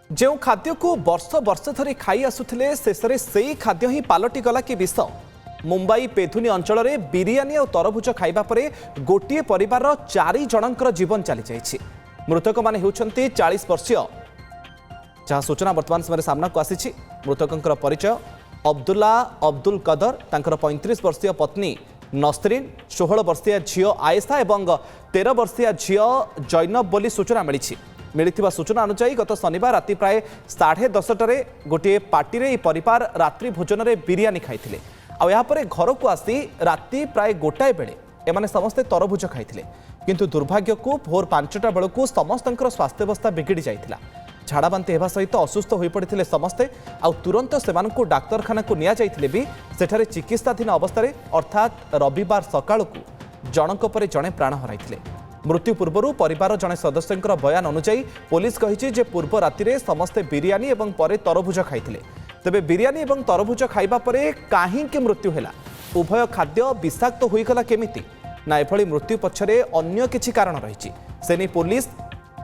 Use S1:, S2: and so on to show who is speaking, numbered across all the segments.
S1: जो खाद्य को वर्ष वर्ष धरी खाई आसुथिले शेषरे सेई खाद्य ही पलटि गला कि विष। मुंबई पेधुनी अंचल में बिरियानी और तरभुज खाइबा परे गोटे परिवार 4 जनकर जीवन चली जाइछि। मृतक माने हेउछन्ति 40 वर्षीय, जहाँ सूचना वर्तमान समय सामना को आसी। मृतकंकर परिचय अब्दुल्ला अब्दुल कदर, तांकर 35 वर्षीय पत्नी नसरीन, 16 वर्षीय झील आयेशा और 13 वर्षीय झील जैनब बोली सूचना मिली। सूचना अनुसार गत शनिवार राति प्राय 10:30 गोटे पार्टी रे परिवार रात्रि भोजन रे बिरियानी खाइथिले। आ यापर घर को आसी राति प्राय गोटाए बेले एमाने समस्ते तरभुज खाइथिले, किंतु दुर्भाग्य को भोर 5टा बेलू समस्तंकर स्वास्थ्यावस्था बिगिड़ी जाइथिला। झाड़ाबांति हेबा सहित असुस्थ होई पड़िथिले समस्ते। आ तुरंत सेमानकु डाक्तरखाना को निया जाइथिले भी सेठारे चिकित्साधीन अवस्था अर्थात रविवार सकाळ को जनक परे जणे प्राण हराइथिले। मृत्यु पूर्व परिवार जड़े सदस्यंकर बयान अनुसार पुलिस कही जे पूर्व राति समस्ते बिरियानी एवं परे तरभुज खाइथिले। तेबे बिरियानी एवं तरभुज खाइबा परे काहींकि मृत्यु हैला, उभय खाद्य विषाक्त होइगला केमिति ना एभली मृत्यु पछरे अन्य किछि कारण रहिछि, सेनी पुलिस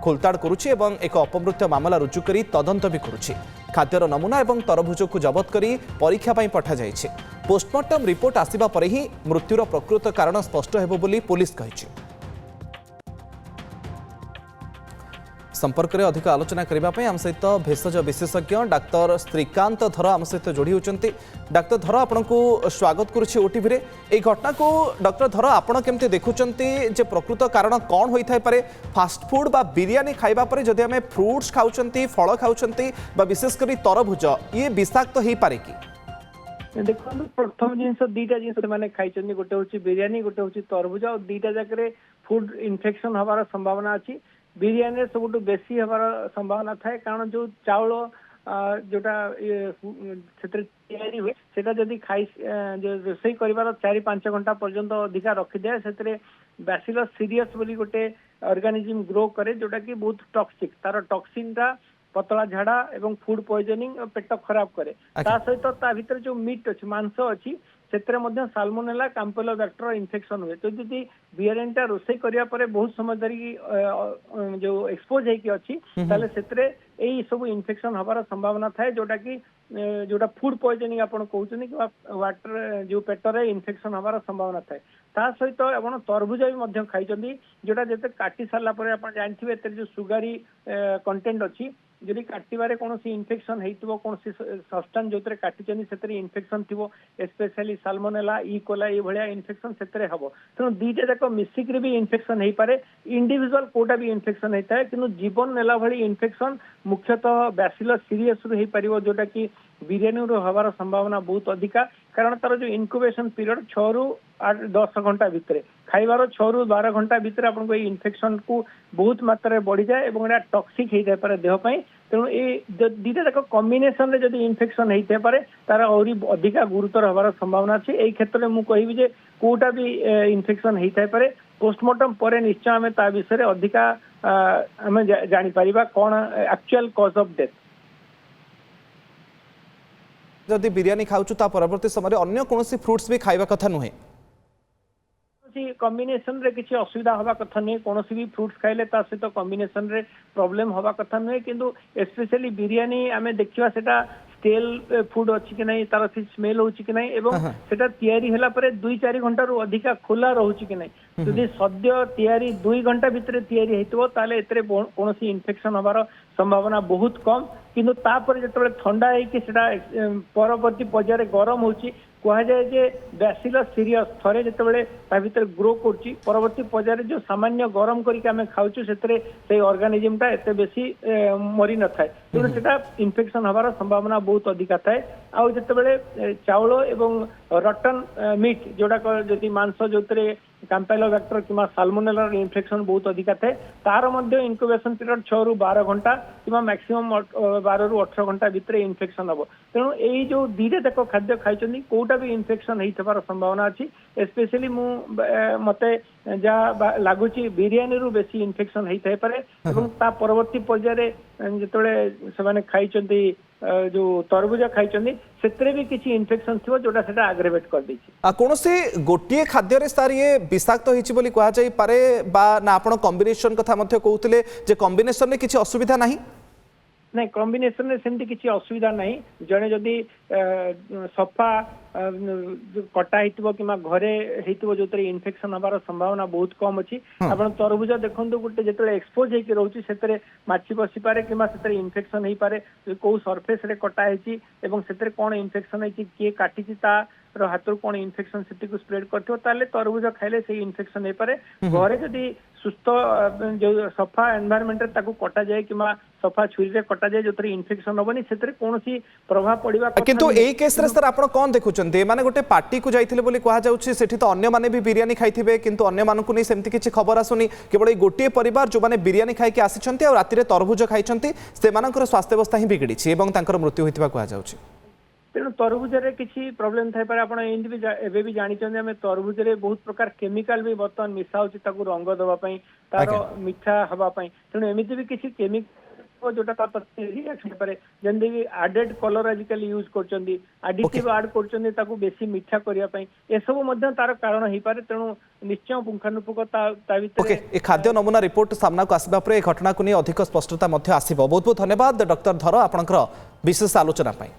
S1: खोलताड़ करुछि एवं एक अपमृत्यु मामला रुजु करी तदंत भी करुछि। खाद्यर नमूना एवं तरभुज को जबत करी परीक्षा पई पठा जाइछि। पोस्टमार्टम रिपोर्ट आसिबा परे ही मृत्युर प्रकृत कारण स्पष्ट हेबो बोली पुलिस कहिछि। संपर्क में अधिक आलोचना करने आम सहित भेषज विशेषज्ञ डाक्तर श्रीकांत धर आम सहित जोड़ी होती। डाक्तर धर, आपन को स्वागत करुच्ची ओटीवी रे। ए घटना को डाक्तर धर आपण केमती देखुचंती जे प्रकृत कारण कौन होई थाई पारे? फास्ट फूड बा बिरियानी खाइबा परे जदि आमे फ्रूट्स खाउचंती, फल खाउचंती बा विशेष करी तरभुज, ये विषाक्त हेई पारे कि?
S2: देखो प्रथम जिनस दीटा जिनस माने खाइचंती, गोटे होची बिरियानी, गोटे होची तरभुज, और दीटा जाकरे फूड इन्फेक्शन हबार संभावना अछि। बिरियानी सब बेसी हमार संभावना थाए, कारण जो चाउल जोटा तैयारी हुए सेटा जदि खाई रोषेई कर 4-5 घंटा पर्यंत अधिका रखी दिए से बैसिलस सीरियस बोली गोटे ऑर्गेनिज्म ग्रो करे, जोटा कि बहुत टॉक्सिक, तार टॉक्सिन टा पतला झाड़ा एवं फूड पॉइजनिंग पेट खराब करे। ता सहित ता भीतर जो मीट अच्छी मांस अच्छी सेतरे मध्य साल्मोनेला कैम्पेलोबैक्टर इन्फेक्शन हुए। तो जदि बिरियानीटा रोषेई करिया परे बहुत समय धरी जो एक्सपोज होइकी अच्छी ताले सेतरे एई सब इन्फेक्शन हबार संभावना थाए, जोटा कि जोटा फूड पॉइजनिंग आपण कहउछनी कि वाटर जो पेटरे इन्फेक्शन हबार संभावना थाए। ता सहित आपण तरभुज भी मध्य खाइचंदी, जोटा जते काटी सारला परे आपण जानथिबे एते जो सुगारी कंटेंट अच्छी, जदि काटिबारे कोनोसी इन्फेक्शन हेइतबो, कोनोसी सब्सटेंस जोतरे काटिचंदी सेतरे इन्फेक्शन थिबो, स्पेशली साल्मोनेला ई कोलाई भलिया इन्फेक्शन सेतरे हबो। तेणु दीटा जाक मिसिक्री भी इन्फेक्शन हेइ पारे, इंडिविजुअल कोटा भी इन्फेक्शन हेइताए, किंतु जीवन नेला भली इन्फेक्शन मुख्यतः बैसिलस सीरियस रु हेइ पारिबो, जोटा कि बिरियानी रो हबार संभावना बहुत अधिका। कारण तार जो इनक्यूबेशन पीरियड 6 ରୁ 10 घंटा भितर, खाइबार 6 ରୁ 12 घंटा भितर आपको इन्फेक्शन को बहुत मात्रा बढ़ी जाए और एटा टॉक्सिक हो जाए देह पाई। तेणु ये दीटा जाक कॉम्बिनेशन रे जदि इन्फेक्शन होते पारे तार और अधिका गुरुतर हबार संभावना अच्छी। यही क्षेत्र में मुझे कहबी जे कोटा भी इन्फेक्शन होता पारे, पोस्टमार्टम पर निश्चय आम ता विषय अधिका आम जानी पारिबा कौन एक्चुअल कॉज ऑफ डेथ।
S1: जदि बिरियानी खाउछु ता परवर्ती समय अन्य कोनोसी फ्रूट्स भी खाइबा कथा नुहे,
S2: कॉम्बिनेशन रे किसी असुविधा हवा कथा नहीं। कौन भी फ्रूट्स खाइले ता सहित कॉम्बिनेशन रे प्रॉब्लम हवा कथा नुहे, किंतु स्पेशली बिरियानी आमे देखिबा सेटा स्टेल फूड अच्छी कि नहीं, तार स्मेल होची कि नहीं, एवं सेटा तैयारी होला परे 2-4 घंटा रु अधिका खुला रहउची कि नहीं। जदि सद्य तैयारी 2 घंटा भितर तैयारी हेइतबो ताले एतरे कोनोसी इन्फेक्शन हबार संभावना बहुत कम, किंतु तापर जेतबे ठंडा है कि सेटा परवर्ती पर्याय गरम होची, कह जाए जे बैसिलस सीरियस थरे जेतबे ता भीतर ग्रो करची, परवर्ती पर्याय जो सामान्य गरम करके आमे खाउछु सेतरे से ऑर्गेनिज्म टा एते बेसी मरी न थाए। तो सेटा इन्फेक्शन हबार संभावना बहुत अधिका थाए। आ जेतबे चाउल एवं रटन मीट जोड़ा जदि मांस जोतरे कैम्पेलोबैक्टर किंवा साल्मोनेला इन्फेक्शन बहुत अधिका थाए, तार मध्य इनक्यूबेशन पीरियड 6 ରୁ 12 घंटा किंवा मैक्सिमम 12 ରୁ 18 घंटा भितर इन्फेक्शन हम। तेणु यही जो दीटा जाक खाद्य खाई कोटा भी इन्फेक्शन होइथबार संभावना अच्छी। स्पेशली मते जहाँ लगुच बिरियानी रु बेसी इन्फेक्शन होइथाय पारे, एवं ता परवर्ती पर्याय जेतबे से खाई जो तरभुज खाई से भी किसी इन्फेक्शन थी जोटा से आग्रेवेट कर देछि।
S1: कौन से गोटे खाद्य रे सार ये विषाक्त होइछि बोली कहा जाई पारे बा ना आपण कॉम्बिनेशन कथा मध्य कहउतले जे कॉम्बिनेशन रे किछि असुविधा नाही?
S2: ନାଇଁ କମ୍ବିନେସନ ରେ ସେମିତି କିଛି ଅସୁବିଧା ନାହିଁ ଜଣେ ଯଦି ସଫା କଟା ହେଇଥିବ କିମ୍ବା ଘରେ ହେଇଥିବ ଯୋଉଥିରେ ଇନଫେକ୍ସନ ହବାର ସମ୍ଭାବନା ବହୁତ କମ ଅଛି ଆପଣ ତରଭୁଜ ଦେଖନ୍ତୁ ଗୋଟେ ଯେତେବେଳେ ଏକ୍ସପୋଜ ହେଇକି ରହୁଛି ସେଥିରେ ମାଛି ବସିପାରେ କିମ୍ବା ସେଥିରେ ଇନଫେକ୍ସନ ହେଇପାରେ କୋଉ ସରଫେସ ରେ କଟା ହେଇଛି ଏବଂ ସେଥିରେ କଣ ଇନଫେକ୍ସନ ହେଇଛି କିଏ କାଟିଛି ତାର ହାତରୁ କଣ ଇନଫେକ୍ସନ ସେଟିକୁ ସ୍ପ୍ରେଡ କରିଥିବ ତାହେଲେ ତରଭୁଜ ଖାଇଲେ ସେଇ ଇନଫେକ୍ସନ ହେଇପାରେ ଘରେ ଯଦି ସୁସ୍ଥ ଯୋଉ ସଫା ଏନଭାୟରमेंट ତାକୁ କଟାଯାଏ କିମ୍ବା ସଫା ଛୁରୀରେ କଟାଯାଏ ଯୋଉଥିରେ ଇନଫେକ୍ସନ ହବନି ସେଥିରେ କୌଣସି ପ୍ରଭାବ ପଡିବା କଥା
S1: କିନ୍ତୁ ଏଇ କେସରେ ସर ଆପଣ କଣ ଦେଖୁଛନ୍ତି ଏମାନେ ଗୋଟେ ପାର୍ଟି को जाइथिले बोली कहा जाउछि सेठी तो अन्य माने भी बिरियानी खाइथिबे किंतु अन्य मानकु नै सेमति किछि खबर आसुनी केवल ए गोटे परिवार जो माने बिरियानी खाइ के आसिछन्ती और राति रे तरभुज खाइछन्ती से मानकर स्वास्थ्य अवस्था ही बिगड़ी छि एवं तांकर मृत्यु होइथिबा कहा जाउछि
S2: तेणु तरभुजरे किसी प्रोब्लेम थाई पारे आपण एंड भी एबे भी जानिछन्ती हमें तरभुजरे बहुत प्रकार केमिकल भी बर्तमान मिसा होछि ताकू रंग दबा पई तार मीठा हवा पई तेणु एमिति भी किसी केमिकल जोटा ता प्रति रिएक्शन पारे जंदे भी एडेड कलर आजिकल यूज करचन्ती एडिटिव ऐड करचन्ती ताकू बेसी मीठा करिया पई ए सब मध्ये तार कारण ही पारे तेणु निश्चय पुंखानुपुंख ता भितर
S1: ओके ए खाद्य नमूना रिपोर्ट सामना को आसीबा परे घटना को नै अधिक स्पष्टता मध्ये आसीबो बहुत बहुत धन्यवाद डॉक्टर धर आपनकर विशेष आलोचना पई।